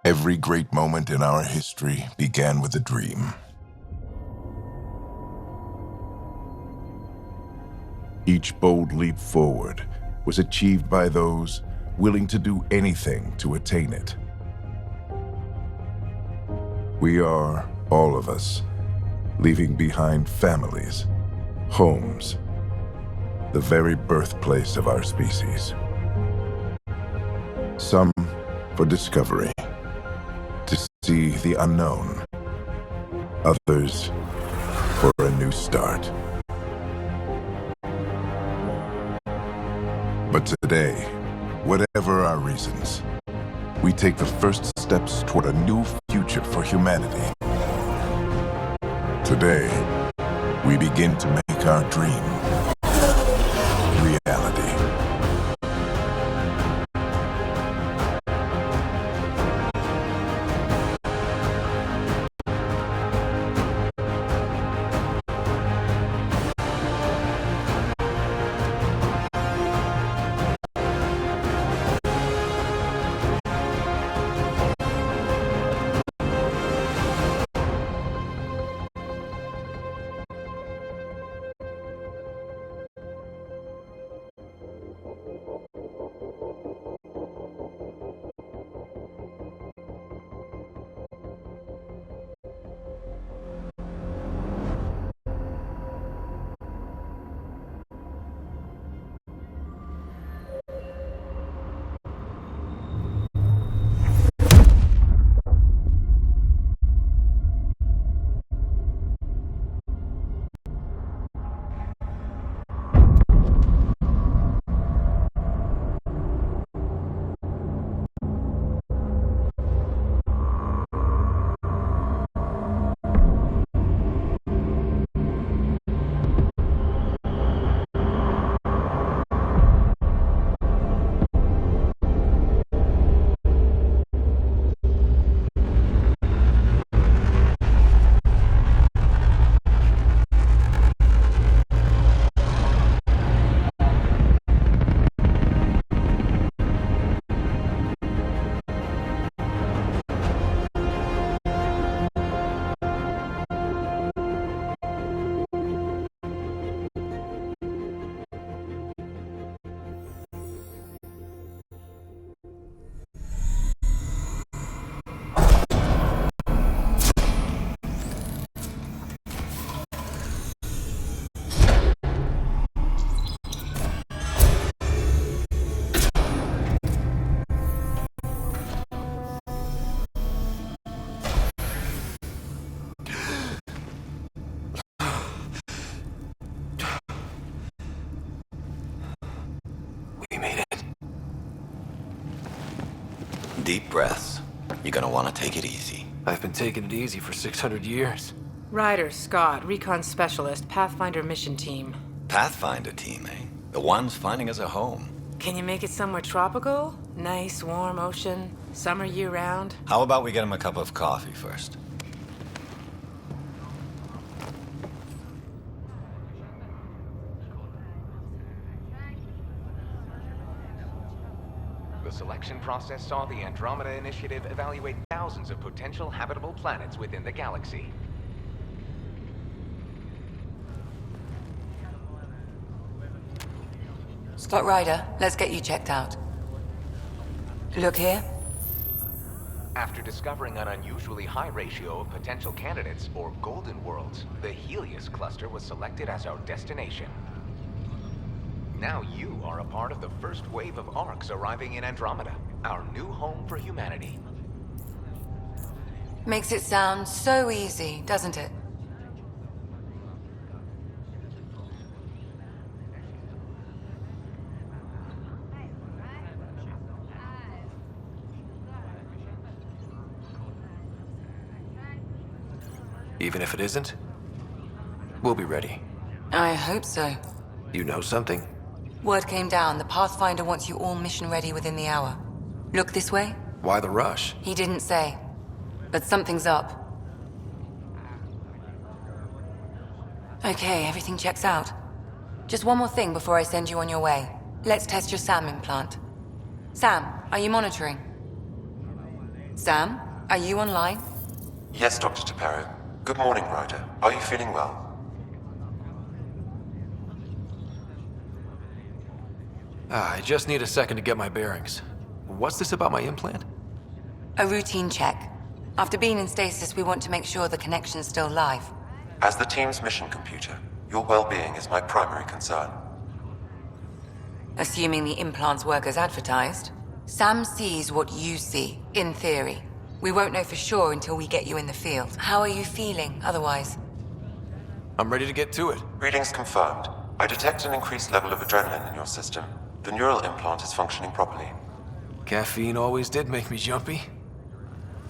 Every great moment in our history began with a dream. Each bold leap forward was achieved by those willing to do anything to attain it. We are, all of us, leaving behind families, homes, the very birthplace of our species. Some for discovery, to see the unknown. Others for a new start. But today, whatever our reasons, we take the first steps toward a new future for humanity. Today, we begin to make our dream reality. Deep breaths. You're gonna want to take it easy. I've been taking it easy for 600 years. Ryder, Scott, Recon Specialist, Pathfinder Mission Team. Pathfinder team, eh? The ones finding us a home. Can you make it somewhere tropical? Nice, warm ocean, summer year-round? How about we get him a cup of coffee first? The selection process saw the Andromeda Initiative evaluate thousands of potential habitable planets within the galaxy. Scott Ryder, let's get you checked out. Look here. After discovering an unusually high ratio of potential candidates, or golden worlds, the Helios cluster was selected as our destination. Now you are a part of the first wave of ARCs arriving in Andromeda, our new home for humanity. Makes it sound so easy, doesn't it? Even if it isn't, we'll be ready. I hope so. You know something? Word came down. The Pathfinder wants you all mission ready within the hour. Look this way? Why the rush? He didn't say. But something's up. Okay, everything checks out. Just one more thing before I send you on your way. Let's test your SAM implant. Sam, are you monitoring? Sam, are you online? Yes, Dr. Tapero. Good morning, Ryder. Are you feeling well? I just need a second to get my bearings. What's this about my implant? A routine check. After being in stasis, we want to make sure the connection's still live. As the team's mission computer, your well-being is my primary concern. Assuming the implants work as advertised. Sam sees what you see, in theory. We won't know for sure until we get you in the field. How are you feeling, otherwise? I'm ready to get to it. Readings confirmed. I detect an increased level of adrenaline in your system. The neural implant is functioning properly. Caffeine always did make me jumpy.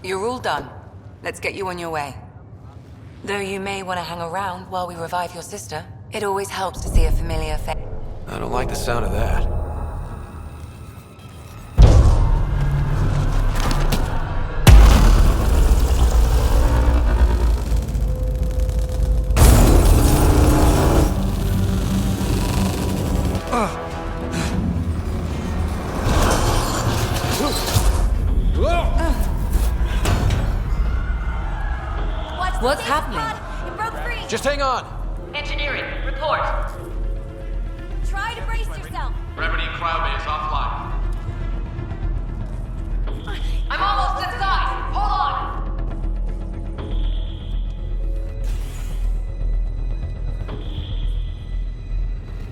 You're all done. Let's get you on your way. Though you may want to hang around while we revive your sister, it always helps to see a familiar face. I don't like the sound of that. What's happening? It broke free! Just hang on! Engineering, report. Try to brace yourself. Remedy cryo is offline. I'm almost inside. Hold on.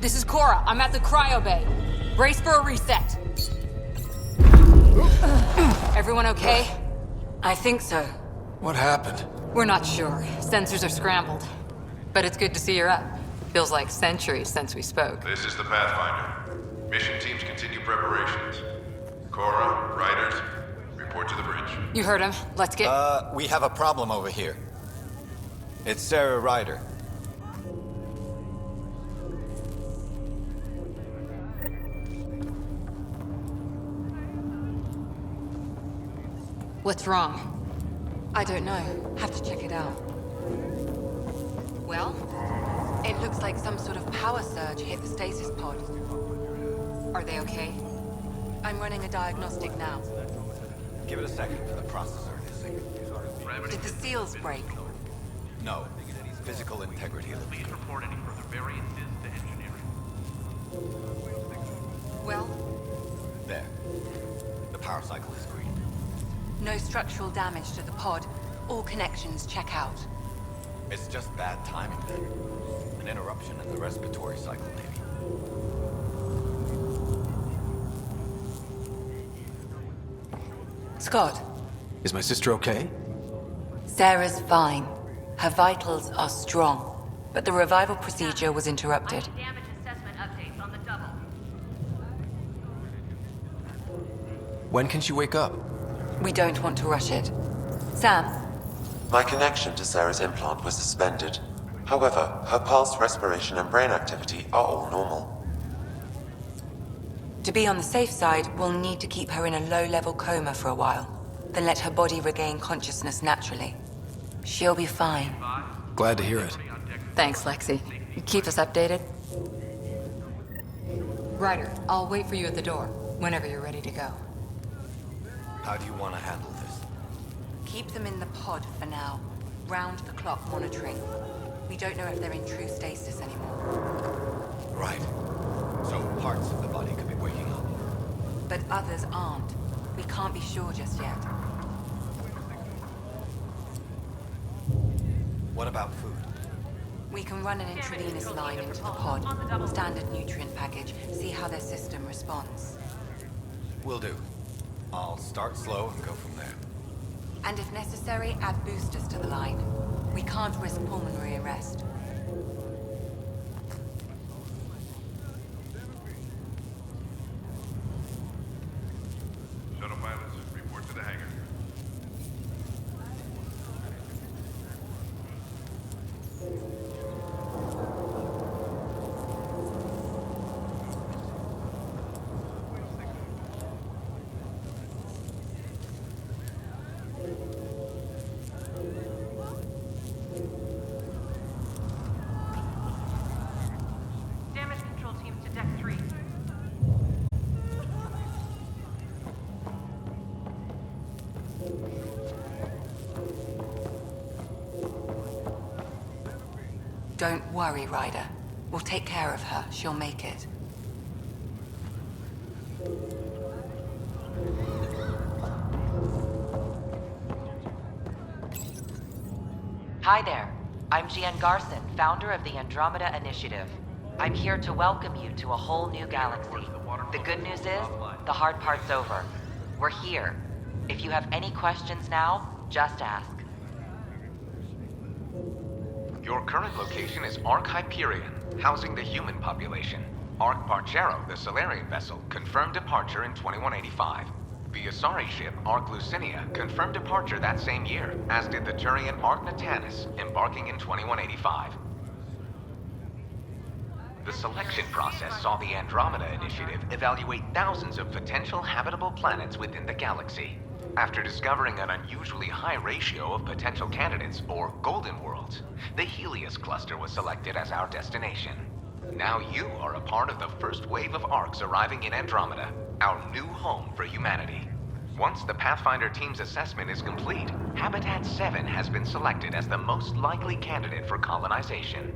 This is Cora. I'm at the cryo bay. Brace for a reset. Everyone okay? I think so. What happened? We're not sure. Sensors are scrambled. But it's good to see you're up. Feels like centuries since we spoke. This is the Pathfinder. Mission teams continue preparations. Cora, Riders, report to the bridge. You heard him. Let's get... We have a problem over here. It's Sarah Ryder. What's wrong? I don't know. Have to check it out. Well? It looks like some sort of power surge hit the stasis pod. Are they okay? I'm running a diagnostic now. Give it a second for the processor to sync. Did the seals break? No. Physical integrity. Please report any further variances to engineering. Well, There. The power cycle is green. no structural damage to the pod. All connections check out. It's just bad timing then. An interruption in the respiratory cycle, maybe. Scott, Is my sister okay? Sarah's fine. Her vitals are strong. But the revival procedure was interrupted. Damage assessment updates on the double. When can she wake up? We don't want to rush it. Sam? My connection to Sarah's implant was suspended. However, her pulse, respiration, and brain activity are all normal. To be on the safe side, we'll need to keep her in a low-level coma for a while, then let her body regain consciousness naturally. She'll be fine. Glad to hear it. Thanks, Lexi. Keep us updated. Ryder, I'll wait for you at the door, whenever you're ready to go. How do you want to handle this? Keep them in the pod for now. Round-the-clock monitoring. We don't know if they're in true stasis anymore. Right. So parts of the body could be waking up. But others aren't. We can't be sure just yet. What about food? We can run an intravenous line into the pod. Standard nutrient package. See how their system responds. Will do. I'll start slow and go from there. And if necessary, add boosters to the line. We can't risk pulmonary arrest. Shuttle pilots, report to the hangar. Damage control teams to deck 3. Don't worry, Ryder. We'll take care of her. She'll make it. Hi there. I'm Gian Garson, founder of the Andromeda Initiative. I'm here to welcome you to a whole new galaxy. The good news is, the hard part's over. We're here. If you have any questions now, just ask. Your current location is Ark Hyperion, housing the human population. Ark Parchero, the Solarian vessel, confirmed departure in 2185. The Asari ship, Ark Lucinia, confirmed departure that same year, as did the Turian Ark Natanus, embarking in 2185. The selection process saw the Andromeda Initiative evaluate thousands of potential habitable planets within the galaxy. After discovering an unusually high ratio of potential candidates, or golden worlds, the Helios cluster was selected as our destination. Now you are a part of the first wave of Arks arriving in Andromeda, our new home for humanity. Once the Pathfinder team's assessment is complete, Habitat 7 has been selected as the most likely candidate for colonization.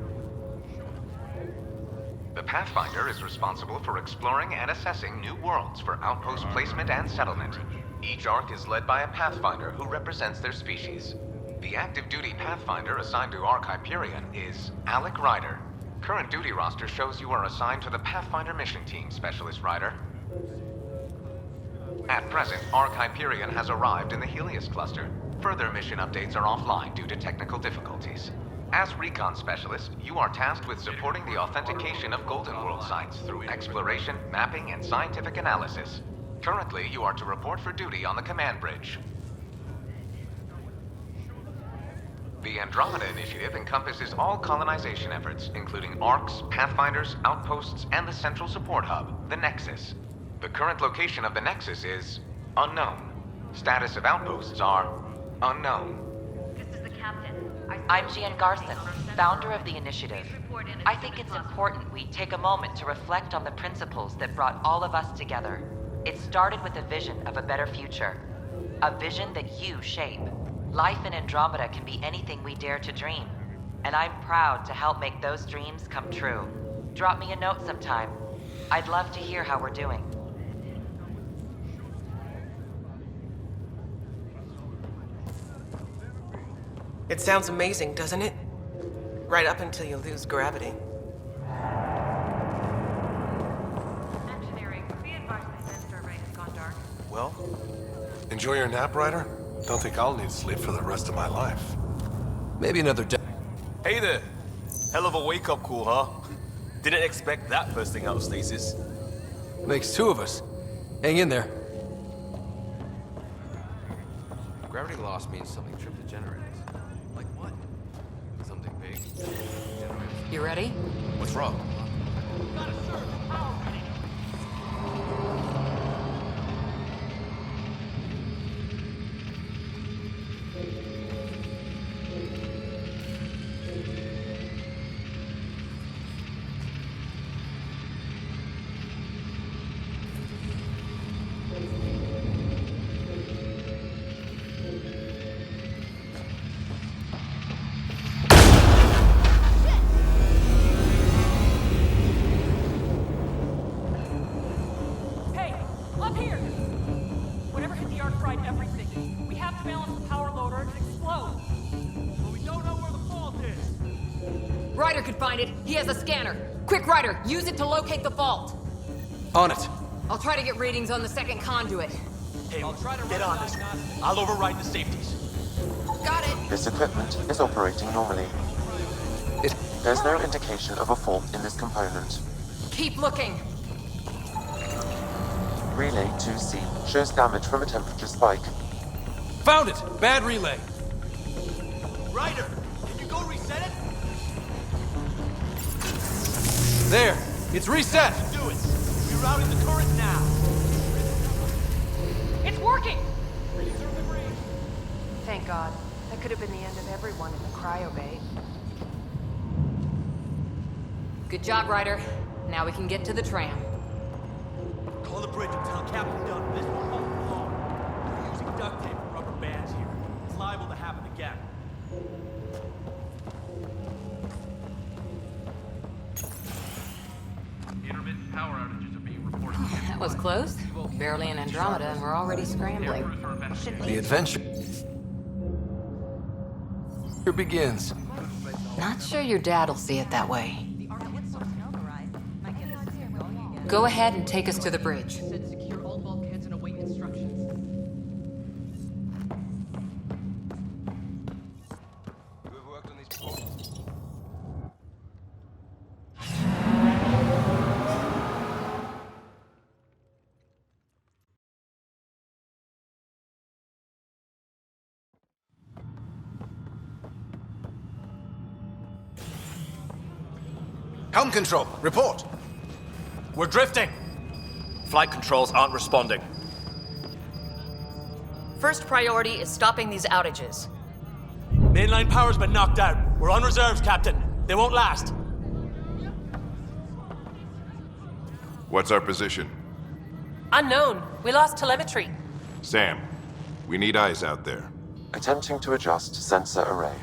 The Pathfinder is responsible for exploring and assessing new worlds for outpost placement and settlement. Each Ark is led by a Pathfinder who represents their species. The active duty Pathfinder assigned to Ark Hyperion is Alec Ryder. Current duty roster shows you are assigned to the Pathfinder Mission Team, Specialist Ryder. At present, Ark Hyperion has arrived in the Helios cluster. Further mission updates are offline due to technical difficulties. As Recon Specialist, you are tasked with supporting the authentication of Golden World sites through exploration, mapping, and scientific analysis. Currently, you are to report for duty on the command bridge. The Andromeda Initiative encompasses all colonization efforts, including Arks, Pathfinders, outposts, and the central support hub, the Nexus. The current location of the Nexus is unknown. Status of outposts are unknown. This is the captain. I'm Gian Garson, founder of the initiative. I think it's important we take a moment to reflect on the principles that brought all of us together. It started with a vision of a better future. A vision that you shape. Life in Andromeda can be anything we dare to dream. And I'm proud to help make those dreams come true. Drop me a note sometime. I'd love to hear how we're doing. It sounds amazing, doesn't it? Right up until you lose gravity. Engineering, be advised the sensor array has gone dark. Well, enjoy your nap, Ryder? Don't think I'll need sleep for the rest of my life. Maybe another day. Hey there. Hell of a wake-up call, huh? Didn't expect that first thing out of stasis. Makes two of us. Hang in there. Gravity loss means something tripped the generators. Like what? Something big? Generators. You ready? What's wrong? Gotta serve the power ready. Hey, up here! Whatever hit the arc fried everything. We have to balance the power load or it could explode. But we don't know where the fault is. Ryder could find it. He has a scanner. Quick, Ryder, use it to locate the fault. On it. I'll try to get readings on the second conduit. Hey, I'll try to get on this. I'll override the safeties. Got it. This equipment is operating normally. There's no indication of a fault in this component. Keep looking. Relay 2C shows damage from a temperature spike. Found it! Bad relay. Ryder, can you go reset it? There! It's reset! Do it. Rerouting the current now. It's working! Thank God. That could have been the end of everyone in the cryo bay. Good job, Ryder. Now we can get to the tram. Call the bridge and tell Captain Dunn this won't hold for long. We're using duct tape and rubber bands here. It's liable to happen again. Intermittent power outages are being reported. That was close. Barely in Andromeda, and we're already scrambling. The adventure here begins. Not sure your dad'll see it that way. Go ahead and take us to the bridge. Secure all bulkheads and await instructions. Helm control, report. We're drifting. Flight controls aren't responding. First priority is stopping these outages. Mainline power's been knocked out. We're on reserves, Captain. They won't last. What's our position? Unknown. We lost telemetry. Sam, we need eyes out there. Attempting to adjust sensor array.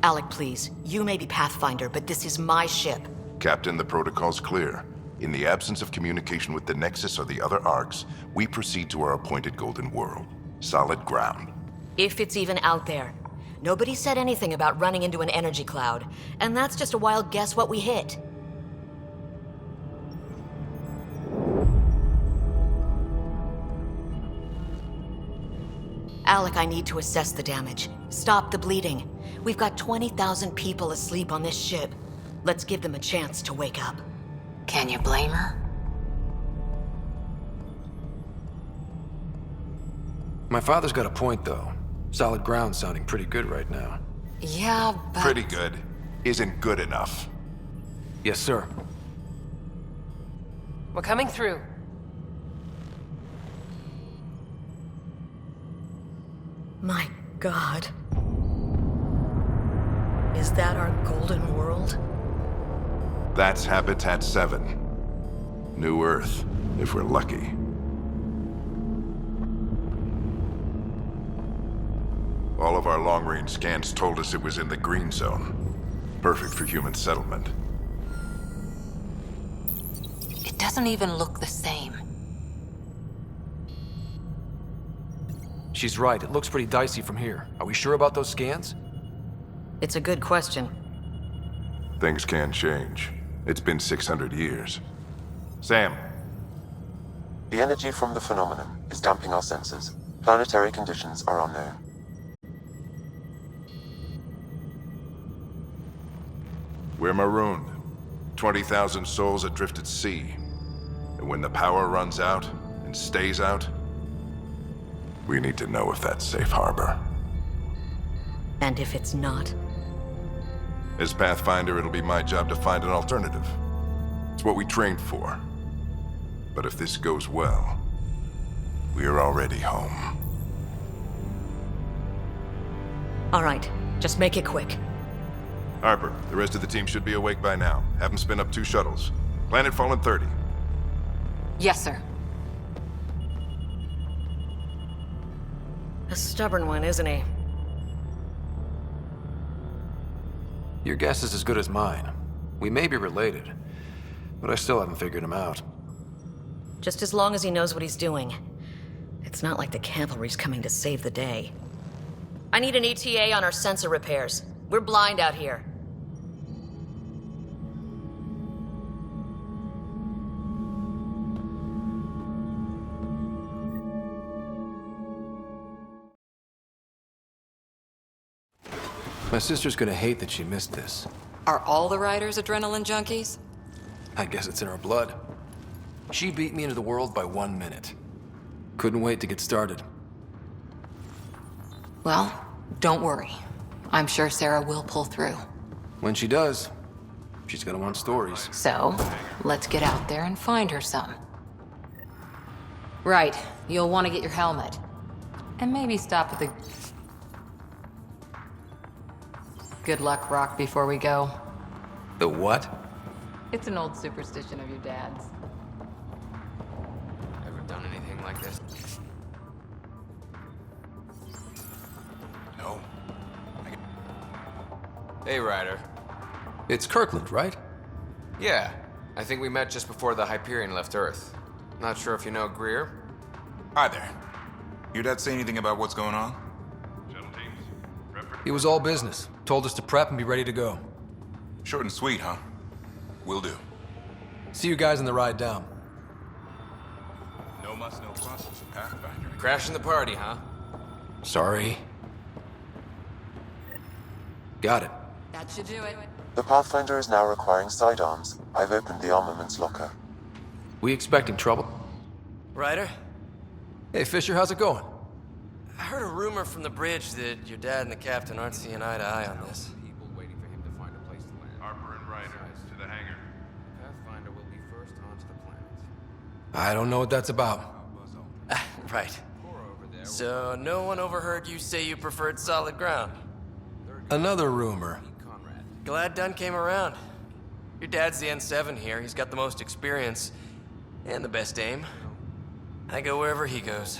Alec, please. You may be Pathfinder, but this is my ship. Captain, the protocol's clear. In the absence of communication with the Nexus or the other arcs, we proceed to our appointed Golden World. Solid ground. If it's even out there. Nobody said anything about running into an energy cloud, and that's just a wild guess what we hit. Alec, I need to assess the damage. Stop the bleeding. We've got 20,000 people asleep on this ship. Let's give them a chance to wake up. Can you blame her? My father's got a point, though. Solid ground sounding pretty good right now. Yeah, but... Pretty good. Isn't good enough. Yes, sir. We're coming through. My God. Is that our golden world? That's Habitat 7. New Earth, if we're lucky. All of our long-range scans told us it was in the green zone. Perfect for human settlement. It doesn't even look the same. She's right. It looks pretty dicey from here. Are we sure about those scans? It's a good question. Things can change. It's been 600 years. Sam. The energy from the phenomenon is damping our sensors. Planetary conditions are unknown. We're marooned. 20,000 souls adrift at sea. And when the power runs out, and stays out, We need to know if that's safe harbor. And if it's not? As Pathfinder, it'll be my job to find an alternative. It's what we trained for. But if this goes well, we're already home. All right, just make it quick. Harper, the rest of the team should be awake by now. Have them spin up 2 shuttles. Planet Fallen 30. Yes, sir. A stubborn one, isn't he? Your guess is as good as mine. We may be related, but I still haven't figured him out. Just as long as he knows what he's doing. It's not like the cavalry's coming to save the day. I need an ETA on our sensor repairs. We're blind out here. My sister's gonna hate that she missed this. Are all the riders adrenaline junkies? I guess it's in her blood. She beat me into the world by 1 minute. Couldn't wait to get started. Well, don't worry. I'm sure Sarah will pull through. When she does, she's gonna want stories. So, let's get out there and find her some. Right, you'll want to get your helmet. And maybe stop at the... Good luck rock before we go. The what? It's an old superstition of your dad's. Ever done anything like this? No. Hey, Ryder. It's Kirkland, right? Yeah, I think we met just before the Hyperion left Earth. Not sure if you know Greer? Hi there. Your dad say anything about what's going on? It was all business. Told us to prep and be ready to go. Short and sweet, huh? Will do. See you guys on the ride down. No muss, no fuss. It's a Pathfinder. Crashing the party, huh? Sorry. Got it. That should do it. The Pathfinder is now requiring sidearms. I've opened the armaments locker. We expecting trouble? Ryder? Hey, Fisher, how's it going? I heard a rumor from the bridge that your dad and the captain aren't seeing eye to eye on this. People waiting for him to find a place to land. Harper and Ryder, to the hangar. Pathfinder will be first onto the planet. I don't know what that's about. Right. So no one overheard you say you preferred solid ground? Another rumor. Glad Dunn came around. Your dad's the N7 here. He's got the most experience and the best aim. I go wherever he goes.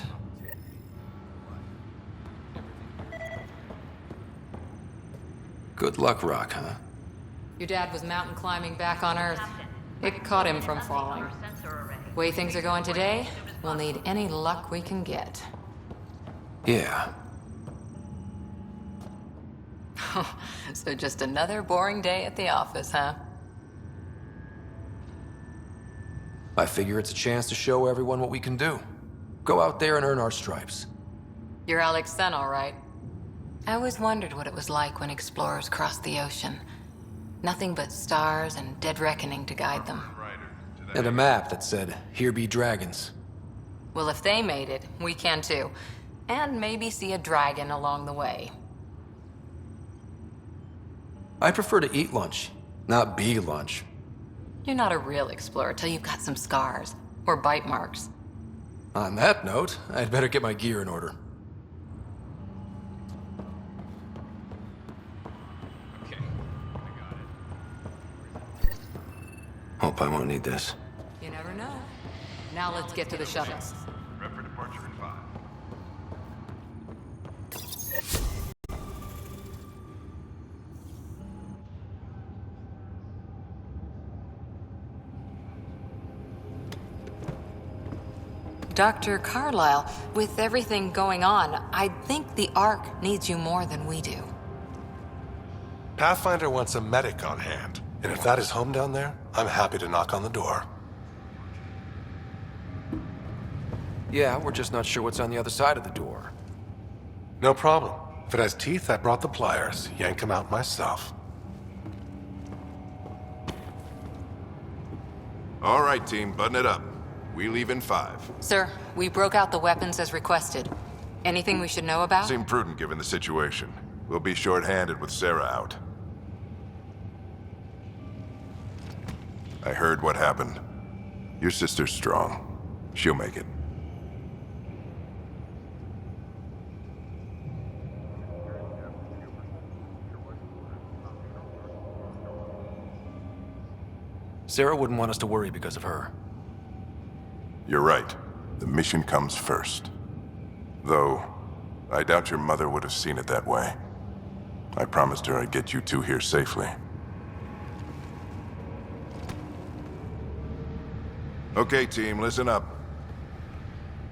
Good luck, Rock, huh? Your dad was mountain climbing back on Earth. It caught him from falling. Way things are going today, we'll need any luck we can get. Yeah. So just another boring day at the office, huh? I figure it's a chance to show everyone what we can do. Go out there and earn our stripes. You're Alex Sen, all right. I always wondered what it was like when explorers crossed the ocean. Nothing but stars and dead reckoning to guide them. And a map that said, "Here be dragons." Well, if they made it, we can too. And maybe see a dragon along the way. I prefer to eat lunch, not be lunch. You're not a real explorer till you've got some scars. Or bite marks. On that note, I'd better get my gear in order. Hope I won't need this. You never know. Now let's get to the shuttles. Prep for departure in 5. Dr. Carlyle, with everything going on, I think the Ark needs you more than we do. Pathfinder wants a medic on hand, and if that is home down there, I'm happy to knock on the door. Yeah, we're just not sure what's on the other side of the door. No problem. If it has teeth, I brought the pliers. Yank them out myself. All right, team, button it up. We leave in 5. Sir, we broke out the weapons as requested. Anything we should know about? Seemed prudent given the situation. We'll be short-handed with Sarah out. I heard what happened. Your sister's strong. She'll make it. Sarah wouldn't want us to worry because of her. You're right. The mission comes first. Though, I doubt your mother would have seen it that way. I promised her I'd get you two here safely. Okay, team, listen up.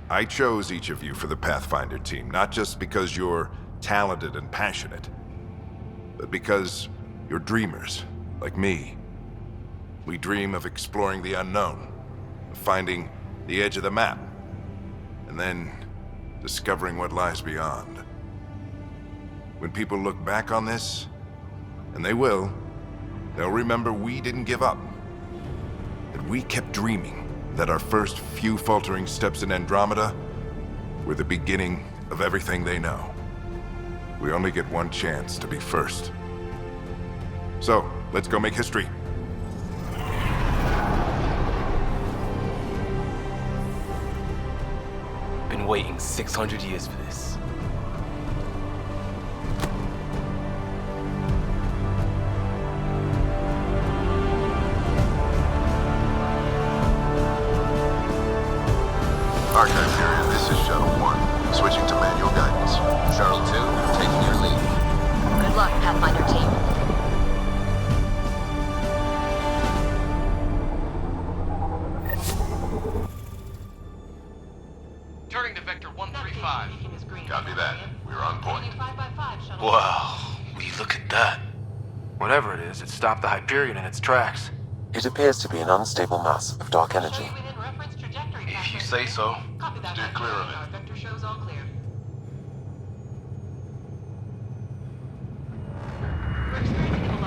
I chose each of you for the Pathfinder team, not just because you're talented and passionate, but because you're dreamers, like me. We dream of exploring the unknown, of finding the edge of the map, and then discovering what lies beyond. When people look back on this, and they will, they'll remember we didn't give up. That we kept dreaming, that our first few faltering steps in Andromeda were the beginning of everything they know. We only get one chance to be first. So, let's go make history. Been waiting 600 years for this. Archive period, this is Shuttle 1. Switching to manual guidance. Shuttle 2, taking your lead. Good luck, Pathfinder team. Turning to Vector 135. Copy that. We're on point. Wow, will you look at that? Whatever it is, it stopped the Hyperion in its tracks. It appears to be an unstable mass of dark energy. If you say so. Steer clear of it. Vector shows all clear.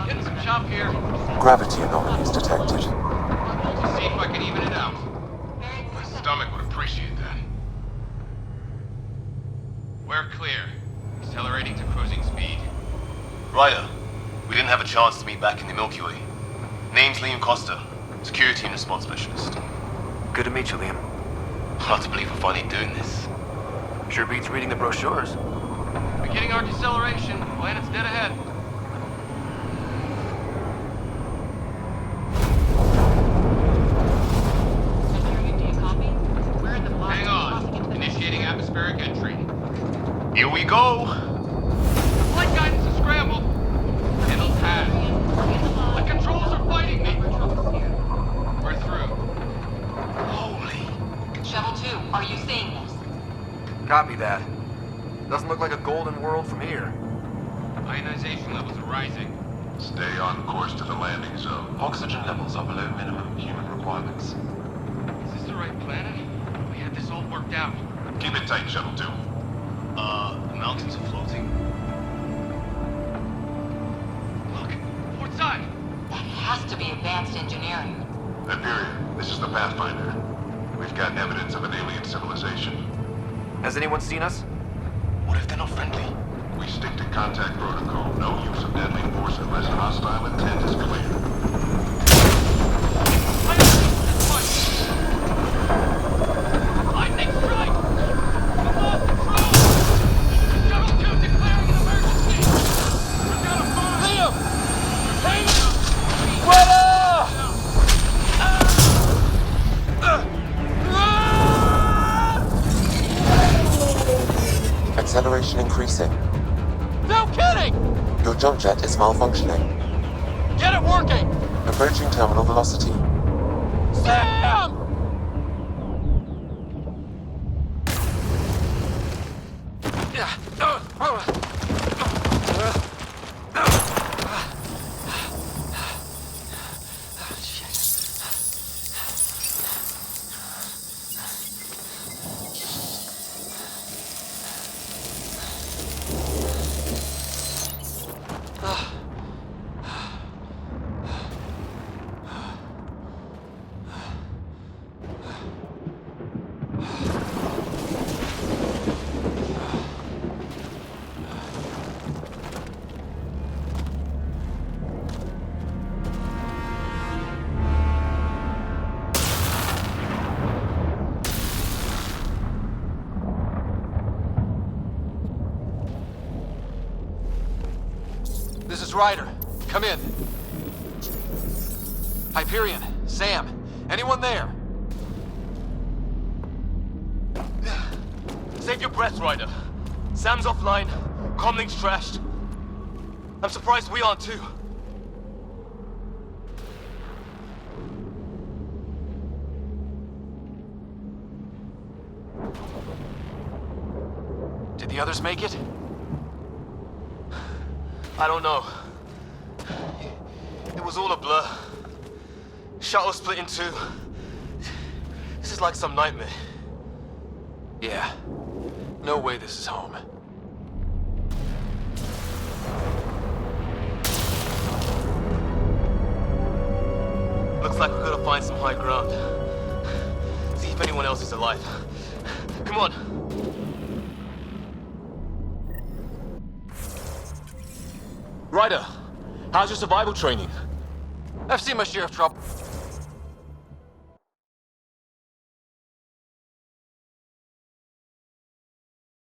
Getting some chop here. Gravity anomalies detected. To see if I can even it out. My stomach would appreciate that. We're clear. Accelerating to cruising speed. Ryder, we didn't have a chance to meet back in the Milky Way. Name's Liam Costa, Security and Response Specialist. Good to meet you, Liam. Hard to believe we're finally doing this. Sure beats reading the brochures. Beginning our deceleration. Planet's dead ahead. Hang on. Initiating atmospheric entry. Here we go! Flight guidance is scrambled. It'll pass. The controls are fighting me. We're through. Holy. Shuttle 2, are you seeing this? Copy that. Doesn't look like a golden world from here. Ionization levels are rising. Stay on course to the landing zone. Oxygen levels are below minimum human requirements. Is this the right planet? We had this all worked out. Keep it tight, Shuttle 2. The mountains are floating. Look, port side. That has to be advanced engineering. Hyperion, this is the Pathfinder. We've got evidence of an alien civilization. Has anyone seen us? What if they're not friendly? We stick to contact protocol. No use of deadly force unless hostile intent is clear. Lightning strike! Come on, control! Shuttle 2 declaring an emergency! We've got a fire! Liam! Hang on! Acceleration increasing. No kidding! Your jump jet is malfunctioning. Get it working! Approaching terminal velocity. Sam! This is Ryder. Come in. Hyperion, Sam, anyone there? Save your breath, Ryder. Sam's offline. Comlink's trashed. I'm surprised we aren't too. Did the others make it? I don't know. It was all a blur. Shuttle split in two. This is like some nightmare. Yeah. No way this is home. Looks like we've got to find some high ground. See if anyone else is alive. Come on. Ryder, how's your survival training? I've seen my share of trouble.